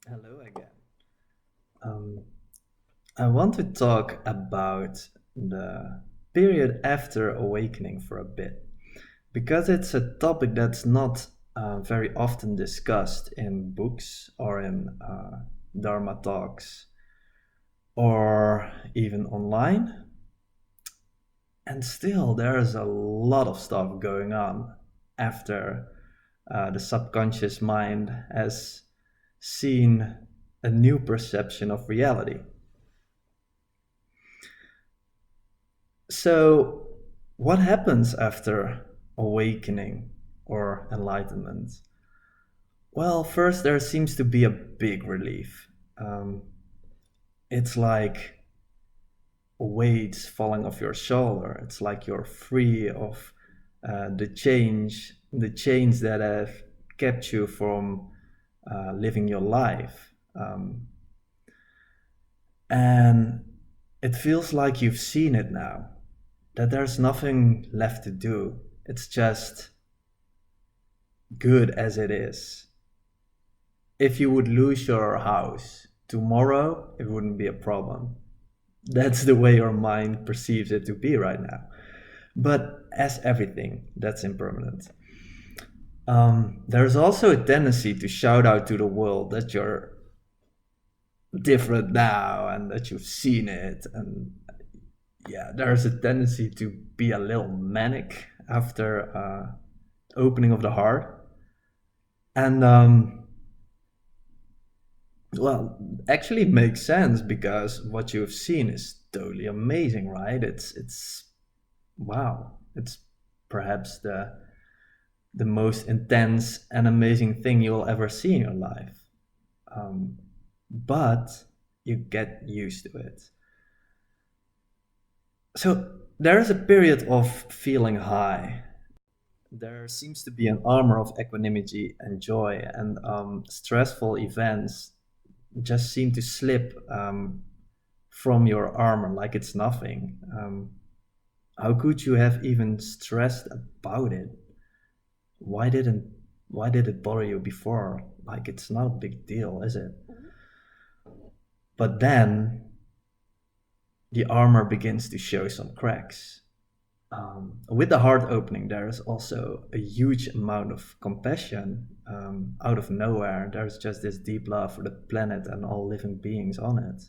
Hello again. Um, I want to talk about the period after awakening for a bit because it's a topic that's not very often discussed in books or in Dharma talks or even online. And still, there's a lot of stuff going on after the subconscious mind has seen a new perception of reality. So, what happens after awakening or enlightenment? Well, first, there seems to be a big relief. Um, it's like weights falling off your shoulder. It's like you're free of the chains that have kept you from living your life. And it feels like you've seen it now, that there's nothing left to do. It's just good as it is. If you would lose your house tomorrow, it wouldn't be a problem. That's the way your mind perceives it to be right now. But as everything, that's impermanent. There's also a tendency to shout out to the world that you're different now and that you've seen it. And yeah, there's a tendency to be a little manic after opening of the heart. And well, actually makes sense because what you've seen is totally amazing, right? It's wow. It's perhaps the most intense and amazing thing you'll ever see in your life. Um, but you get used to it. So there is a period of feeling high. There seems to be an armor of equanimity and joy, and stressful events just seem to slip from your armor like it's nothing. How could you have even stressed about it? Why didn't why did it bother you before? Like it's not a big deal, is it? But then the armor begins to show some cracks. With the heart opening, there is also a huge amount of compassion out of nowhere. There's just this deep love for the planet and all living beings on it,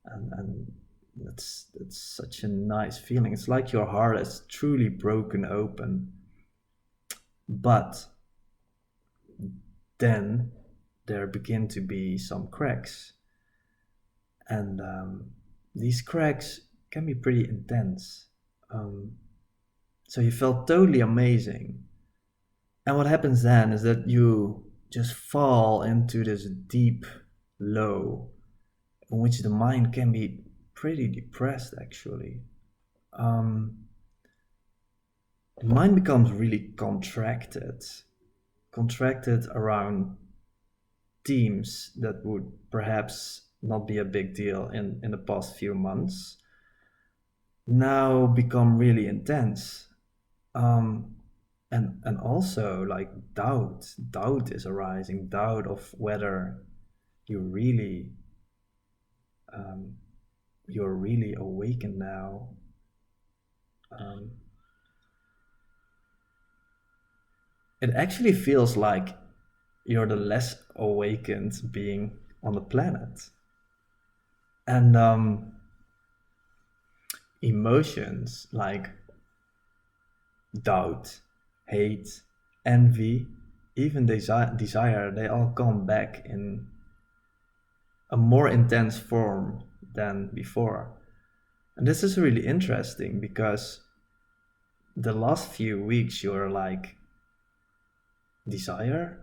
and that's such a nice feeling. It's like your heart is truly broken open, but then there begin to be some cracks, and these cracks can be pretty intense. Um, so you felt totally amazing. And what happens then is that you just fall into this deep low in which the mind can be pretty depressed actually. Um, the mind becomes really contracted around themes that would perhaps not be a big deal in the past few months now become really intense. Um, and also like doubt is arising, doubt of whether you really um, you're really awakened now. um, it actually feels like you're the less awakened being on the planet, and emotions like doubt, hate, envy, even desire, they all come back in a more intense form than before. And this is really interesting because the last few weeks you're like, desire?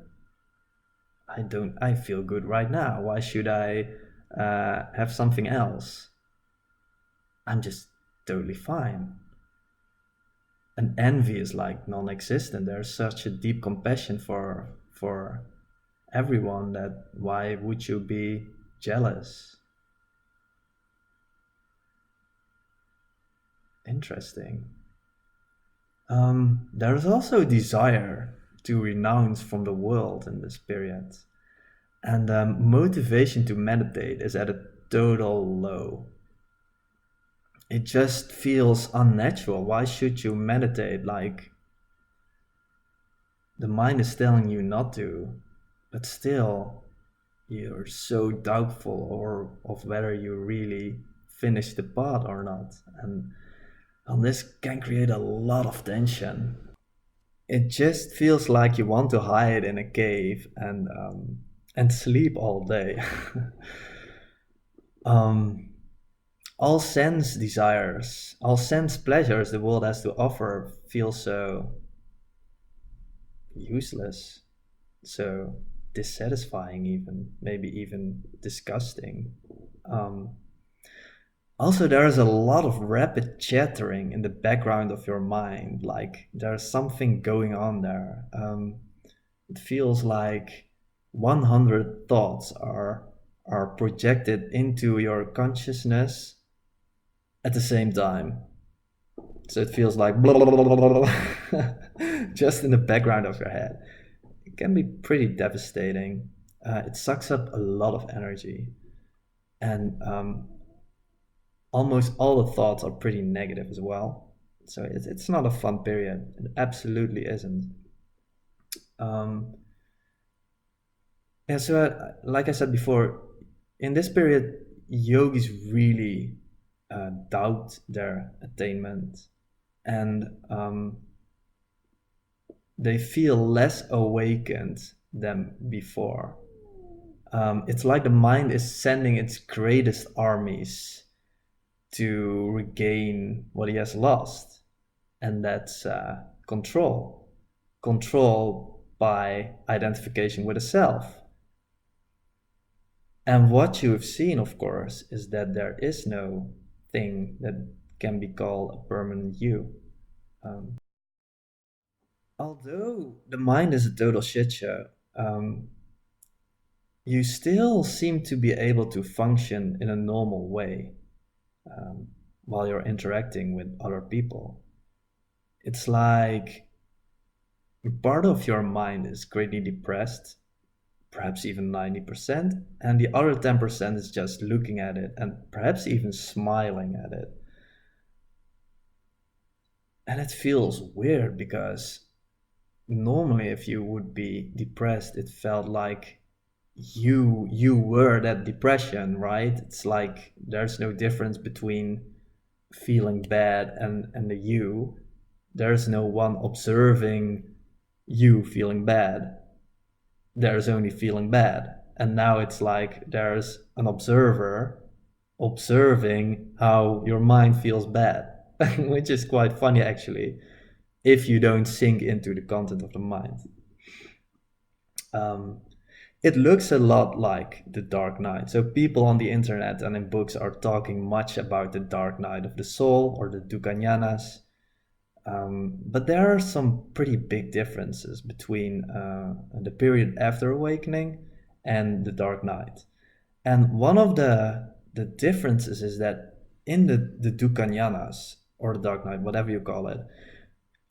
I feel good right now. Why should I have something else? I'm just totally fine. And envy is like non-existent. There's such a deep compassion for everyone that why would you be jealous? Interesting. There's also a desire to renounce from the world in this period. And motivation to meditate is at a total low. It just feels unnatural. Why should you meditate? Like, the mind is telling you not to, but still you're so doubtful or of whether you really finish the path or not. And this can create a lot of tension. It just feels like you want to hide in a cave and sleep all day. um, all sense desires, all sense pleasures the world has to offer feel so useless, so dissatisfying, even maybe even disgusting. Um, Also, there is a lot of rapid chattering in the background of your mind. Like there's something going on there. It feels like 100 thoughts are projected into your consciousness at the same time. So it feels like blah, blah, blah, blah, blah, just in the background of your head. It can be pretty devastating. It sucks up a lot of energy, and almost all the thoughts are pretty negative as well. So it's not a fun period. It absolutely isn't. Um, yeah, so like I said before, in this period, yogis really doubt their attainment, and they feel less awakened than before. It's like the mind is sending its greatest armies to regain what he has lost, and that's control. Control by identification with a self. And what you've seen, of course, is that there is no thing that can be called a permanent you. Um, Although the mind is a total shit show, you still seem to be able to function in a normal way um, while you're interacting with other people. It's like part of your mind is greatly depressed, perhaps even 90%, and the other 10% is just looking at it and perhaps even smiling at it. And it feels weird because normally if you would be depressed, it felt like you were that depression, right? It's like there's no difference between feeling bad and the you. There's no one observing you feeling bad. There's only feeling bad. And now it's like there's an observer observing how your mind feels bad, which is quite funny actually, if you don't sink into the content of the mind. Um, it looks a lot like the Dark Night. So people on the internet and in books are talking much about the Dark Night of the Soul or the Dukkhañanas. But there are some pretty big differences between the period after awakening and the Dark Night. And one of the differences is that in the Dukkhañanas or the Dark Night, whatever you call it,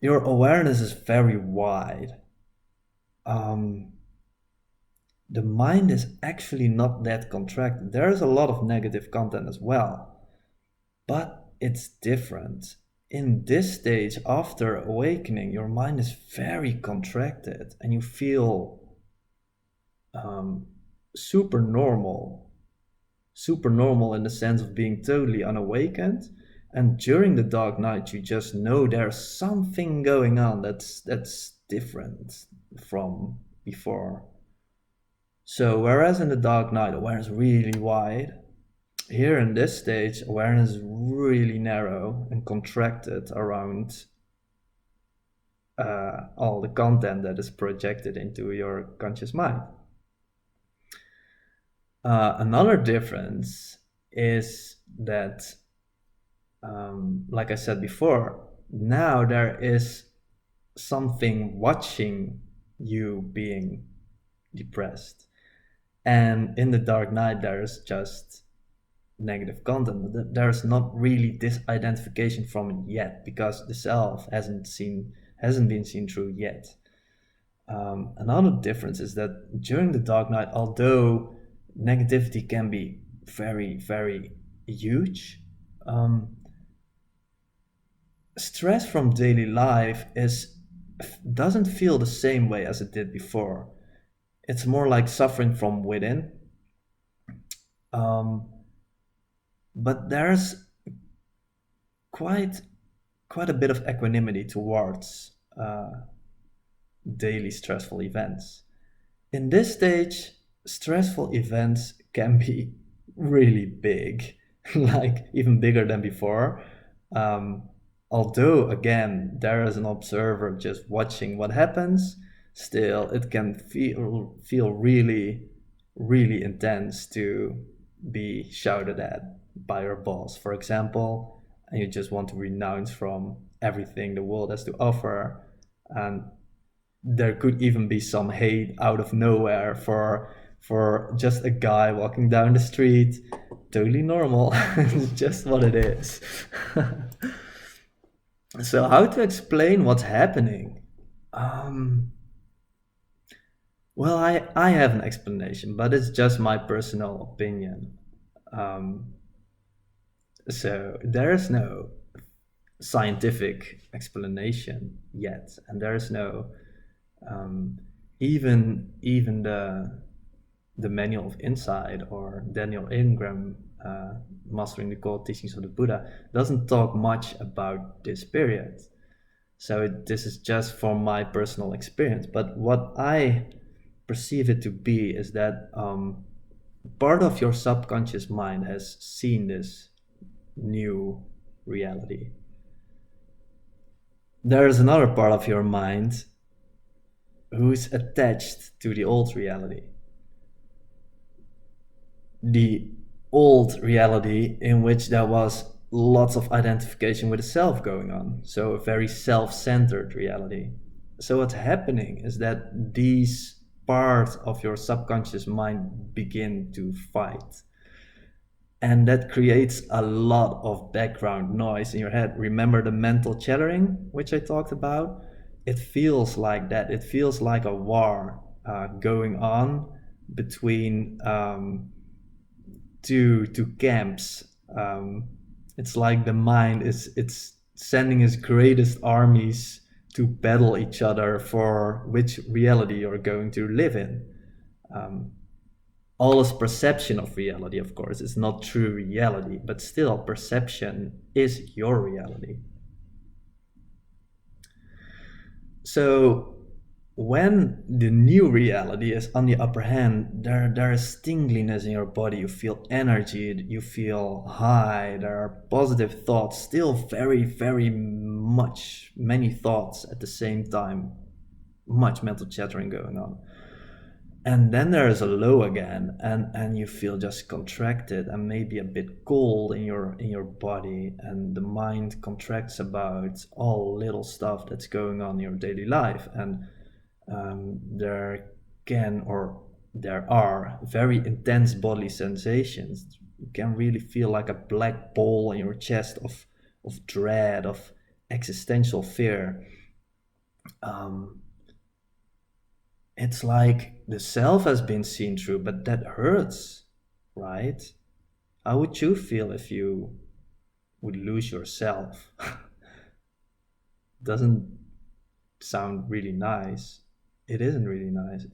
your awareness is very wide. Um, the mind is actually not that contracted. There is a lot of negative content as well, but it's different. In this stage, after awakening, your mind is very contracted and you feel um, super normal. Super normal in the sense of being totally unawakened. And during the dark night, you just know there's something going on that's different from before. So whereas in the dark night, awareness is really wide, here in this stage, awareness is really narrow and contracted around all the content that is projected into your conscious mind. Another difference is that, like I said before, now there is something watching you being depressed. And in the dark night, there's just negative content. There's not really this identification from it yet because the self hasn't been seen through yet. Another difference is that during the dark night, although negativity can be very, very huge, um, stress from daily life is doesn't feel the same way as it did before. It's more like suffering from within. Um, but there's quite quite a bit of equanimity towards daily stressful events. In this stage, stressful events can be really big, like even bigger than before. Um, Although, again, there is an observer just watching what happens, still it can feel really, really intense to be shouted at by your boss, for example, and you just want to renounce from everything the world has to offer, and there could even be some hate out of nowhere for just a guy walking down the street, totally normal. It's just what it is. So how to explain what's happening? um well, I have an explanation, but it's just my personal opinion. um so there is no scientific explanation yet, and there is no um, even the Manual of Insight or Daniel Ingram, Mastering the Core Teachings of the Buddha, doesn't talk much about this period. So this is just from my personal experience. But what I perceive it to be is that part of your subconscious mind has seen this new reality. There is another part of your mind who's attached to the old reality. The old reality in which there was lots of identification with the self going on. So a very self-centered reality. So what's happening is that these parts of your subconscious mind begin to fight. And that creates a lot of background noise in your head. Remember the mental chattering, which I talked about? It feels like that. It feels like a war going on between two camps. It's like the mind is it's sending its greatest armies to battle each other for which reality you're going to live in. Um, all is perception of reality, of course. It's not true reality, but still, perception is your reality. So when the new reality is on the upper hand, there is tingliness in your body. You feel energy, you feel high, there are positive thoughts, still very, very much, many thoughts at the same time, much mental chattering going on. And then there is a low again, and you feel just contracted and maybe a bit cold in your body, and the mind contracts about all little stuff that's going on in your daily life. And there can or there are very intense bodily sensations. You can really feel like a black ball in your chest of dread, of existential fear. um, it's like the self has been seen through, but that hurts, right? How would you feel if you would lose yourself? Doesn't sound really nice. It isn't really nice.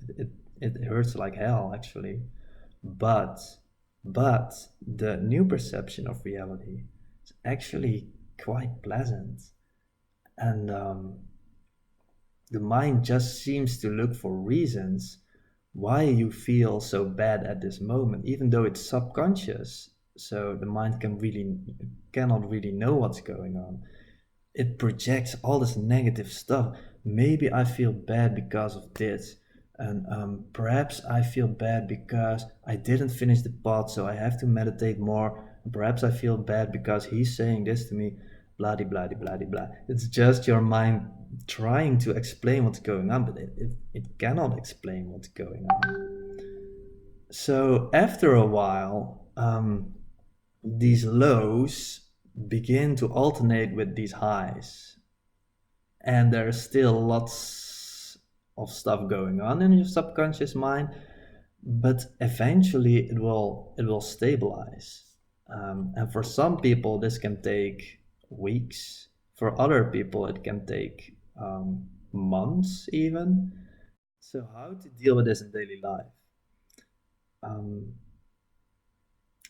It hurts like hell, actually. But but the new perception of reality is actually quite pleasant, and the mind just seems to look for reasons why you feel so bad at this moment, even though it's subconscious. So the mind cannot really know what's going on. It projects all this negative stuff. Maybe I feel bad because of this, and perhaps I feel bad because I didn't finish the pot, so I have to meditate more. Perhaps I feel bad because he's saying this to me. Blah blah blah blah. It's just your mind trying to explain what's going on, but it cannot explain what's going on. So after a while, these lows begin to alternate with these highs, and there's still lots of stuff going on in your subconscious mind, but eventually it will stabilize. And for some people, this can take weeks. For other people, it can take months even. So how to deal with this in daily life? Um,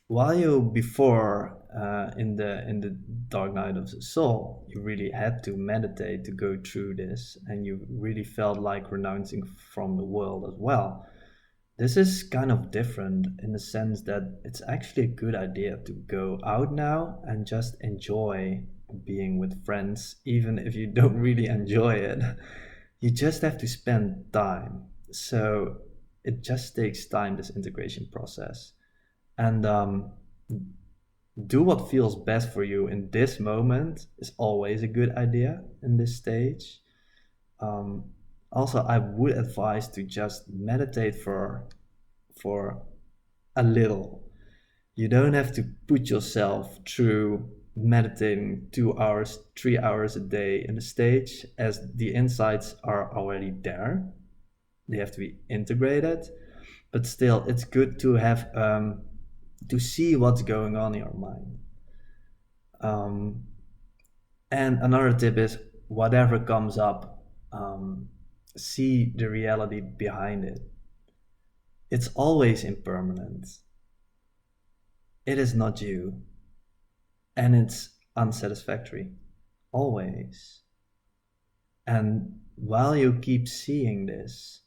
while you before in the dark night of the soul, you really had to meditate to go through this, and you really felt like renouncing from the world as well. This is kind of different in the sense that it's actually a good idea to go out now and just enjoy being with friends, even if you don't really enjoy it. You just have to spend time. So it just takes time, this integration process. And do what feels best for you in this moment is always a good idea in this stage. Um, Also, I would advise to just meditate for a little. You don't have to put yourself through meditating 2 hours, 3 hours a day in the stage, as the insights are already there. They have to be integrated, but still, it's good to have to see what's going on in your mind. Um, and another tip is whatever comes up, see the reality behind it. It's always impermanent. It is not you, and it's unsatisfactory, always. And while you keep seeing this,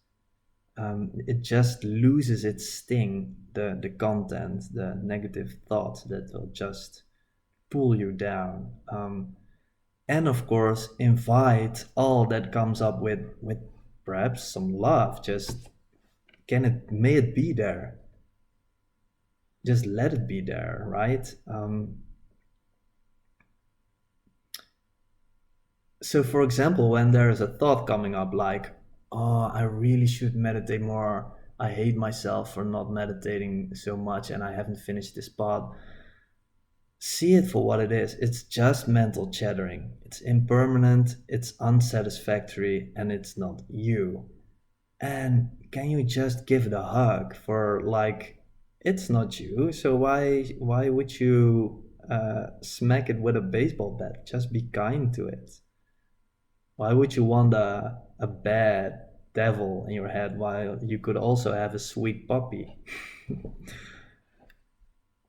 it just loses its sting, the content, the negative thoughts that will just pull you down. And of course, invite all that comes up with perhaps some love. Just may it be there. Just let it be there, right? So, for example, when there is a thought coming up like, oh, I really should meditate more. I hate myself for not meditating so much and I haven't finished this part. See it for what it is. It's just mental chattering. It's impermanent, it's unsatisfactory, and it's not you. And can you just give it a hug for like, it's not you. So why would you smack it with a baseball bat? Just be kind to it. Why would you want a bad devil in your head while you could also have a sweet puppy?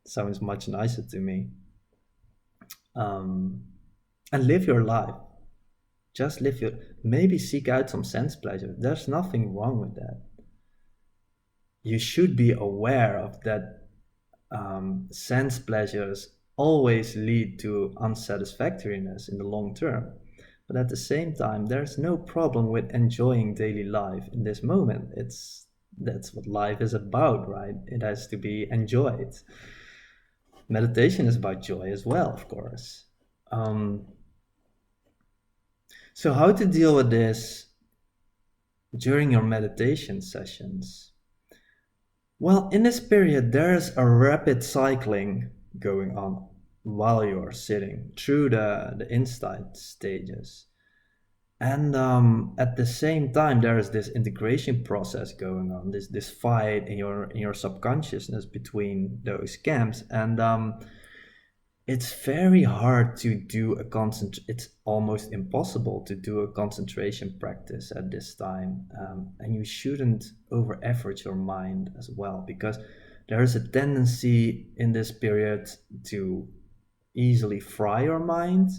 Sounds much nicer to me. Um, and live your life. Just live your. Maybe seek out some sense pleasure. There's nothing wrong with that. You should be aware of that. Sense pleasures always lead to unsatisfactoriness in the long term. But at the same time, there's no problem with enjoying daily life in this moment. That's what life is about, right? It has to be enjoyed. Meditation is about joy as well, of course. Um, so, how to deal with this during your meditation sessions? Well, in this period, there's a rapid cycling going on while you're sitting through the insight stages. And at the same time, there is this integration process going on, this fight in your subconsciousness between those camps. And it's very hard to do it's almost impossible to do a concentration practice at this time, and you shouldn't over effort your mind as well, because there is a tendency in this period to easily fry your mind.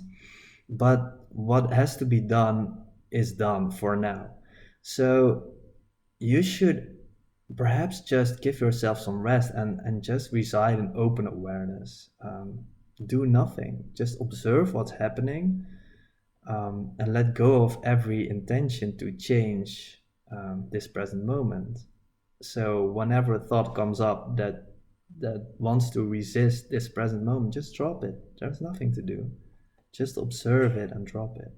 But what has to be done is done for now. So you should perhaps just give yourself some rest and just reside in open awareness. Do nothing, just observe what's happening, and let go of every intention to change this present moment. So whenever a thought comes up that wants to resist this present moment, just drop it. There's nothing to do. Just observe it and drop it.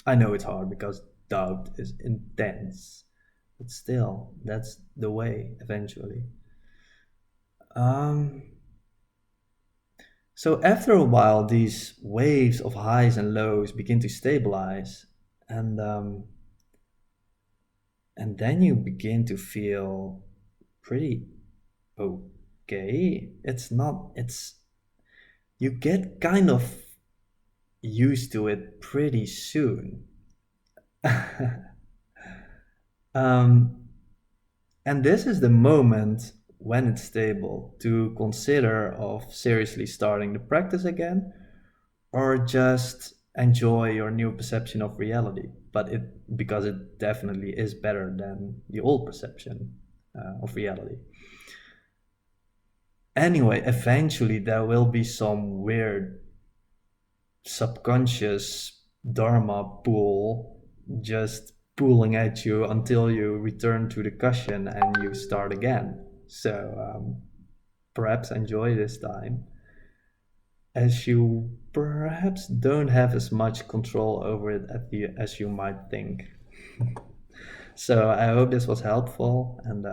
I know it's hard because doubt is intense, but still, that's the way eventually. Um, so after a while, these waves of highs and lows begin to stabilize, and then you begin to feel pretty okay. It's not. It's you get kind of used to it pretty soon. um, and this is the moment when it's stable to consider of seriously starting the practice again, or just enjoy your new perception of reality. But it because it definitely is better than the old perception of reality. Anyway, eventually there will be some weird subconscious dharma pull just pulling at you until you return to the cushion and you start again. So perhaps enjoy this time, as you perhaps don't have as much control over it as you might think. So I hope this was helpful, and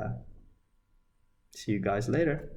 see you guys later.